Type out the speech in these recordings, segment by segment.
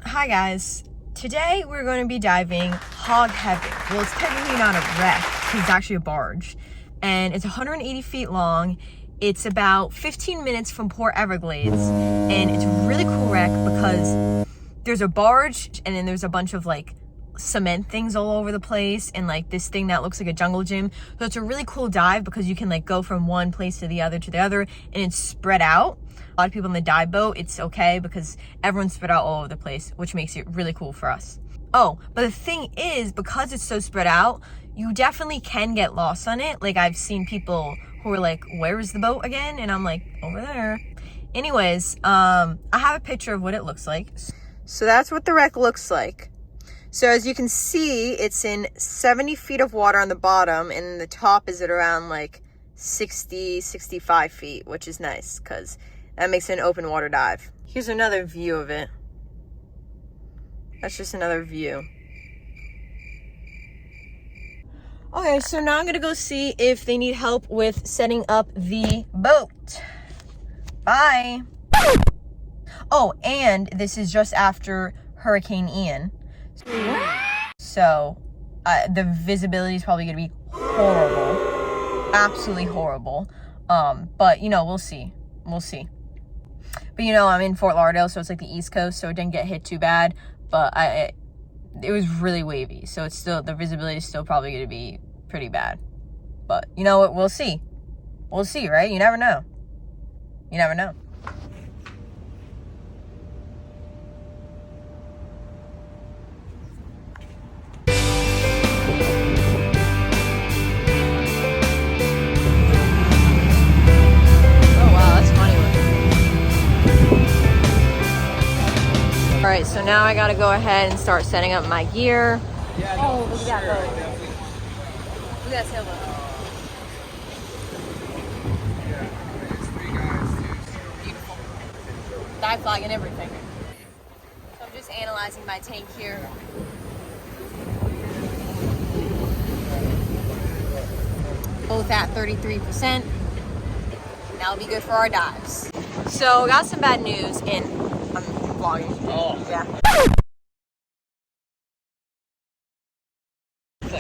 Hi guys, today we're going to be diving Hog Heaven. Well, it's technically not a wreck because it's actually a barge, and it's 180 feet long. It's about 15 minutes from Port Everglades, and it's a really cool wreck because there's a barge and then there's a bunch of like cement things all over the place and like this thing that looks like a jungle gym. So it's a really cool dive because you can like go from one place to the other and it's spread out. A lot of people in the dive boat, it's okay because everyone's spread out all over the place, which makes it really cool for us. Oh, but the thing is, because it's so spread out, you definitely can get lost on it. Like I've seen people who are like, where is the boat again? And I'm like, over there. Anyways, I have a picture of what it looks like. So that's what the wreck looks like. So as you can see, it's in 70 feet of water on the bottom, and the top is at around like 60, 65 feet, which is nice because that makes it an open water dive. Here's another view of it. That's just another view. Okay, so now I'm gonna go see if they need help with setting up the boat. Bye. Oh, and this is just after Hurricane Ian. So the visibility is probably gonna be horrible. Absolutely horrible. But you know, we'll see. But you know, I'm in Fort Lauderdale, so it's like the East Coast, so it didn't get hit too bad. But it was really wavy, so it's still, the visibility is still probably gonna be pretty bad. But you know what? We'll see. We'll see, right? You never know. You never know. All right, so now I gotta go ahead and start setting up my gear. Oh, look at that boat. Look at that sailboat. Beautiful. Dive flag and everything. So I'm just analyzing my tank here. Both at 33%. That'll be good for our dives. So got some bad news in vlogging. Oh. Yeah.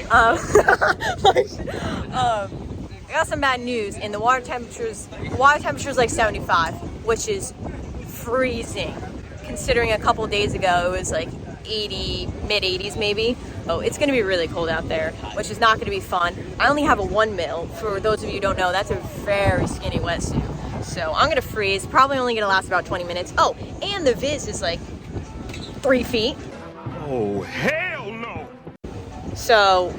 I got some bad news, and the water temperature is like 75, which is freezing. Considering a couple days ago it was like 80, mid 80s maybe. Oh, it's gonna be really cold out there, which is not gonna be fun. I only have a 1 mil. For those of you who don't know, that's a very skinny wetsuit. So I'm gonna freeze, probably only gonna last about 20 minutes. Oh, and the viz is like 3 feet. Oh, hell no! So,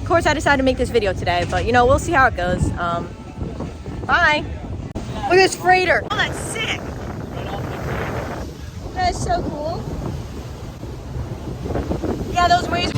of course I decided to make this video today, but you know, we'll see how it goes. Bye. Look at this freighter. Oh, that's sick. That's so cool. Yeah, those waves.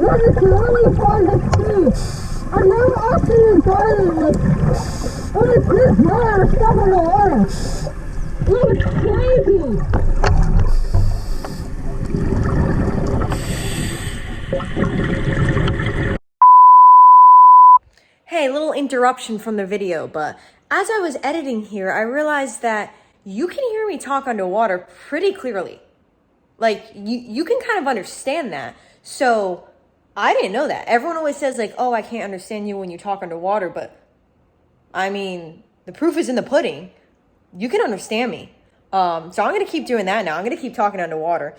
That is really fun to see. I've never actually enjoyed it like this amount of stuff in the water. It was crazy. Hey, little interruption from the video, but as I was editing here, I realized that you can hear me talk underwater pretty clearly. Like, you can kind of understand that. So, I didn't know that. Everyone always says, like, oh, I can't understand you when you talk underwater, but, I mean, the proof is in the pudding. you can understand me. So I'm gonna keep doing that now. I'm gonna keep talking underwater.